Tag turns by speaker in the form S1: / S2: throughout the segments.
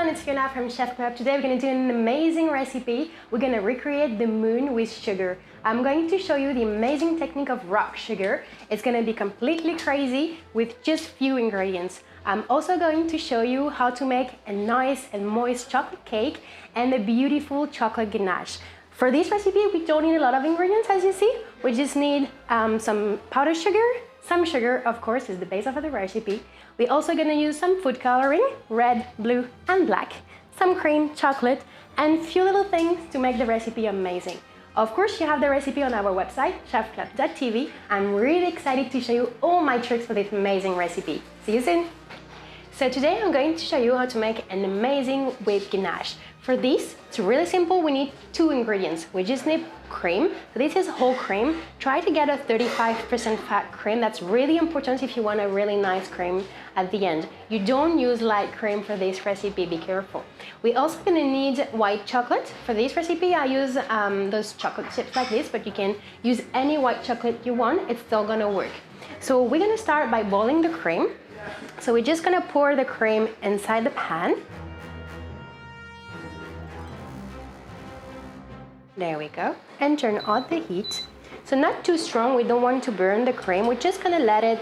S1: everyone, it's Fiona from Chefclub. Today we're going to do an amazing recipe. We're going to recreate the moon with sugar. I'm going to show you the amazing technique of rock sugar. It's going to be completely crazy with just few ingredients. I'm also going to show you how to make a nice and moist chocolate cake and a beautiful chocolate ganache. For this recipe, we don't need a lot of ingredients, as you see. We just need some powdered sugar. Some sugar, of course, is the base of the recipe. We're also going to use some food coloring, red, blue, and black, some cream, chocolate, and few little things to make the recipe amazing. Of course, you have the recipe on our website, chefclub.tv. I'm really excited to show you all my tricks for this amazing recipe. See you soon! So today I'm going to show you how to make an amazing whipped ganache. For this, it's really simple. We need two ingredients. We just need cream. So this is whole cream. Try to get a 35% fat cream. That's really important if you want a really nice cream at the end. You don't use light cream for this recipe, be careful. We're also gonna need white chocolate. For this recipe, I use those chocolate chips like this, but you can use any white chocolate you want. It's still gonna work. So we're gonna start by boiling the cream. So we're just gonna pour the cream inside the pan. There we go. And turn on the heat. So not too strong, we don't want to burn the cream. We're just gonna let it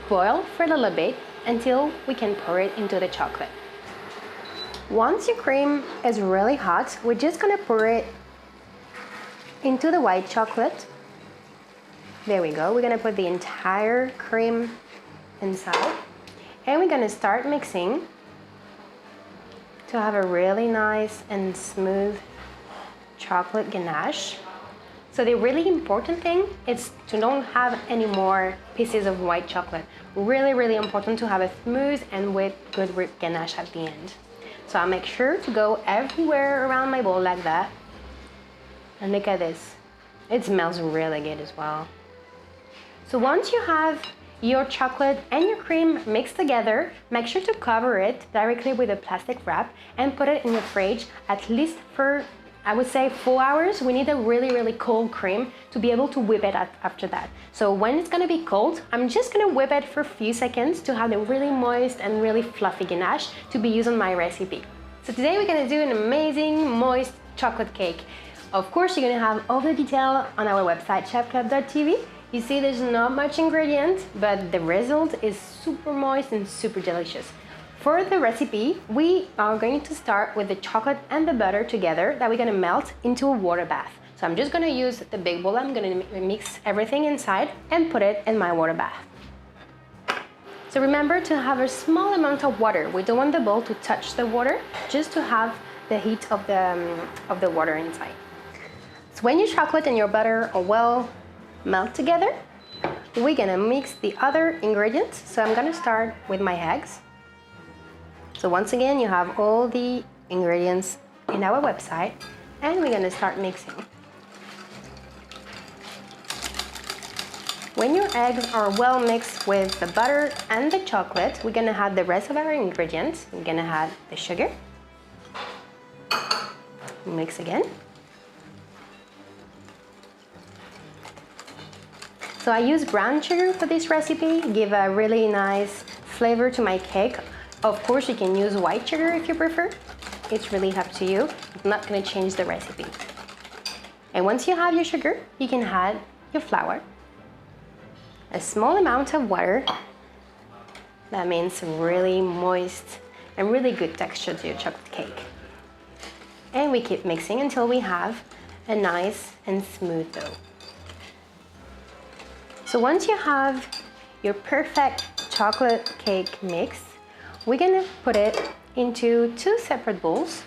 S1: boil for a little bit until we can pour it into the chocolate. Once your cream is really hot, we're just gonna pour it into the white chocolate. There we go. We're gonna put the entire cream inside. And we're gonna start mixing to have a really nice and smooth chocolate ganache. So the really important thing is to don't have any more pieces of white chocolate. Really important to have a smooth and with good whipped ganache at the end. So I'll make sure to go everywhere around my bowl like that. And look at this. It smells really good as well. So once you have your chocolate and your cream mixed together, make sure to cover it directly with a plastic wrap and put it in your fridge at least for, I would say, 4 hours. We need a really cold cream to be able to whip it after that. So when it's gonna be cold, I'm just gonna whip it for a few seconds to have the really moist and really fluffy ganache to be used on my recipe. So today we're gonna do an amazing moist chocolate cake. Of course, you're gonna have all the detail on our website, chefclub.tv. You see there's not much ingredient, but the result is super moist and super delicious. For the recipe, we are going to start with the chocolate and the butter together that we're gonna melt into a water bath. So I'm just gonna use the big bowl. I'm gonna mix everything inside and put it in my water bath. So remember to have a small amount of water. We don't want the bowl to touch the water, just to have the heat of the water inside. So when your chocolate and your butter are well melt together, we're gonna mix the other ingredients. So I'm gonna start with my eggs. So once again, you have all the ingredients in our website, and we're gonna start mixing. When your eggs are well mixed with the butter and the chocolate, we're gonna add the rest of our ingredients. We're gonna add the sugar. Mix again. So I use brown sugar for this recipe, give a really nice flavor to my cake. Of course, you can use white sugar if you prefer. It's really up to you. It's not gonna change the recipe. And once you have your sugar, you can add your flour, a small amount of water. That means really moist and really good texture to your chocolate cake. And we keep mixing until we have a nice and smooth dough. So once you have your perfect chocolate cake mix, we're gonna put it into two separate bowls.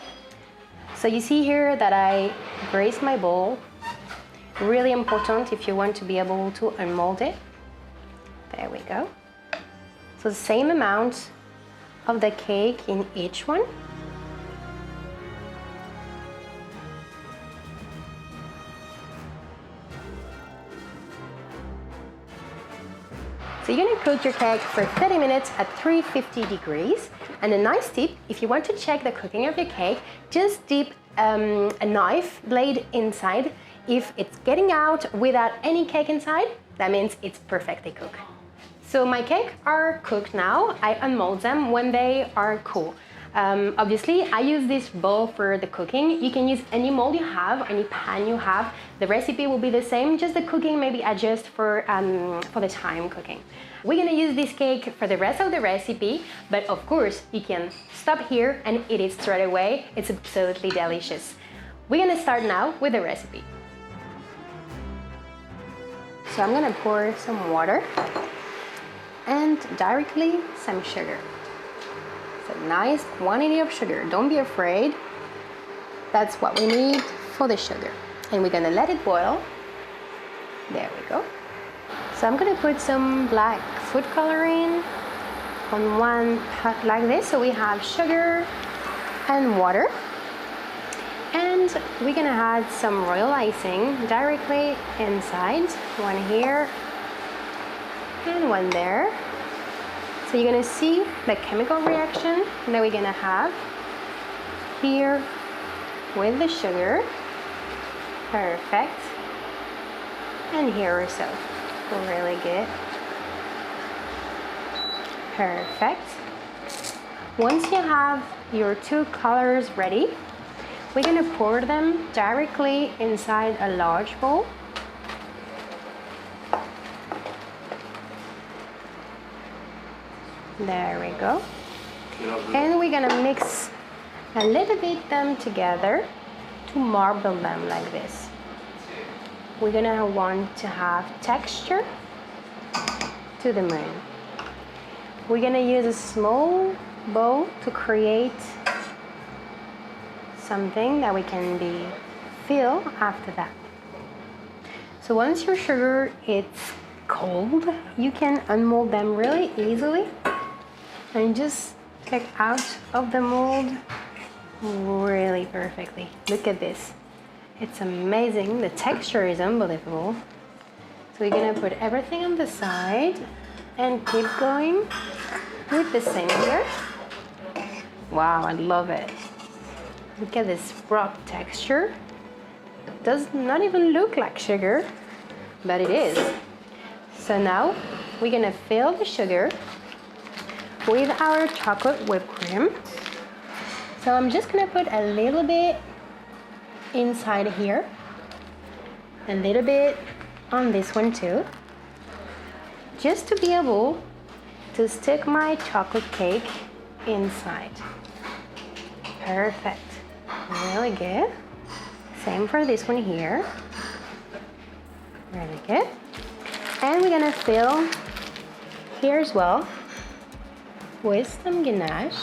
S1: So you see here that I grease my bowl. Really important if you want to be able to unmold it. There we go. So the same amount of the cake in each one. So you're gonna cook your cake for 30 minutes at 350 degrees. And a nice tip, if you want to check the cooking of your cake, just dip a knife blade inside. If it's getting out without any cake inside, that means it's perfectly cooked. So my cake are cooked now. I unmold them when they are cool. Obviously, I use this bowl for the cooking. You can use any mold you have, any pan you have. The recipe will be the same, just the cooking maybe adjust for the time cooking. We're gonna use this cake for the rest of the recipe, but of course, you can stop here and eat it straight away. It's absolutely delicious. We're gonna start now with the recipe. So I'm gonna pour some water and directly some sugar. It's a nice quantity of sugar. Don't be afraid. That's what we need for the sugar. And we're gonna let it boil. There we go. So I'm gonna put some black food coloring on one pot like this. So we have sugar and water. And we're gonna add some royal icing directly inside. One here and one there. So you're gonna see the chemical reaction that we're gonna have here with the sugar. Perfect. And here also. Really good. Perfect. Once you have your two colors ready, we're gonna pour them directly inside a large bowl. There we go. And we're gonna mix a little bit them together to marble them like this. We're gonna want to have texture to the moon. We're gonna use a small bowl to create something that we can fill after that. So once your sugar is cold, you can unmold them really easily and just take out of the mold really perfectly. Look at this. It's amazing. The texture is unbelievable. So we're gonna put everything on the side and keep going with the same here. Wow, I love it. Look at this rock texture. It does not even look like sugar, but it is. So now we're gonna fill the sugar with our chocolate whipped cream. So I'm just gonna put a little bit inside here, a little bit on this one too, just to be able to stick my chocolate cake inside. Perfect. Really good. Same for this one here. Really good. And we're gonna fill here as well with some ganache.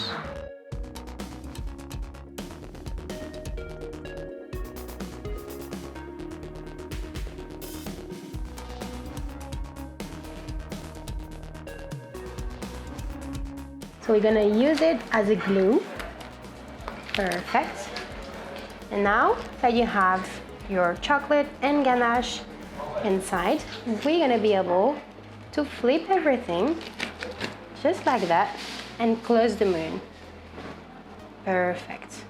S1: So we're gonna use it as a glue. Perfect. And now that you have your chocolate and ganache inside, we're gonna be able to flip everything just like that and close the moon. Perfect.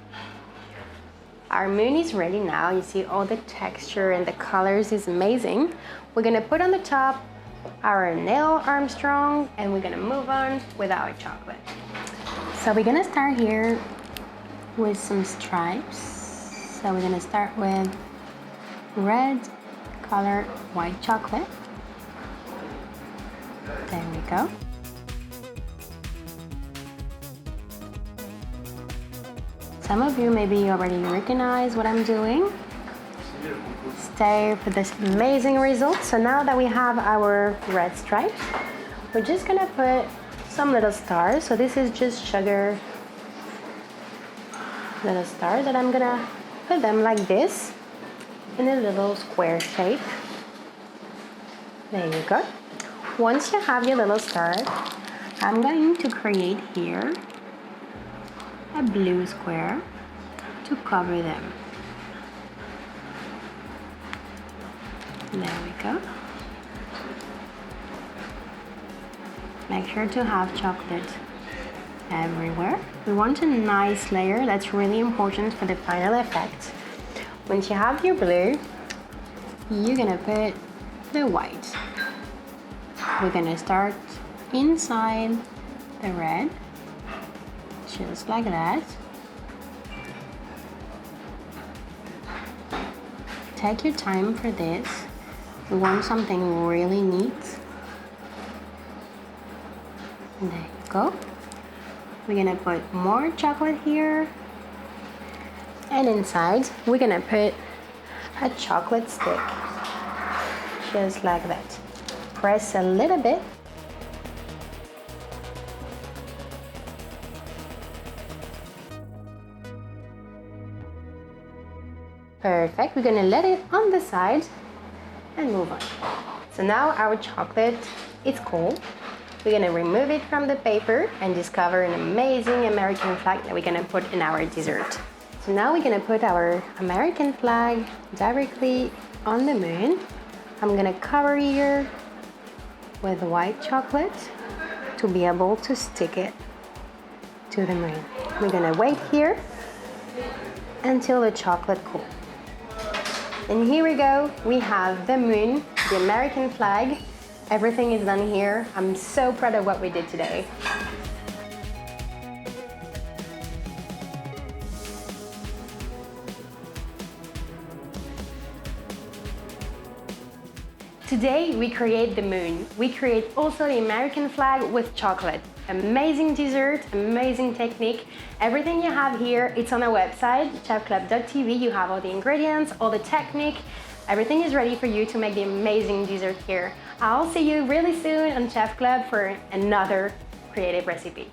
S1: Our moon is ready now. You see all the texture and the colors is amazing. We're gonna put on the top our Neil Armstrong and we're gonna move on with our chocolate. So we're gonna start here with some stripes. So we're gonna start with red colored white chocolate. There we go. Some of you maybe already recognize what I'm doing. Stay for this amazing result. So now that we have our red stripes, we're just gonna put some little stars. So this is just sugar little stars that I'm gonna put them like this in a little square shape. There you go. Once you have your little stars, I'm going to create here a blue square to cover them. There we go. Make sure to have chocolate everywhere. We want a nice layer. That's really important for the final effect. Once you have your blue, you're gonna put the white. We're gonna start inside the red, just like that. Take your time for this. We want something really neat. And there you go. We're gonna put more chocolate here. And inside, we're gonna put a chocolate stick. Just like that. Press a little bit. Perfect. We're gonna let it on the side and move on. So now our chocolate is cold. We're gonna remove it from the paper and discover an amazing American flag that we're gonna put in our dessert. So now we're gonna put our American flag directly on the moon. I'm gonna cover here with white chocolate to be able to stick it to the moon. We're gonna wait here until the chocolate cools. And here we go, we have the moon, the American flag. Everything is done here. I'm so proud of what we did today. Today we create the moon. We create also the American flag with chocolate. Amazing dessert, amazing technique. Everything you have here, it's on our website, chefclub.tv. You have all the ingredients, all the technique. Everything is ready for you to make the amazing dessert here. I'll see you really soon on Chef Club for another creative recipe.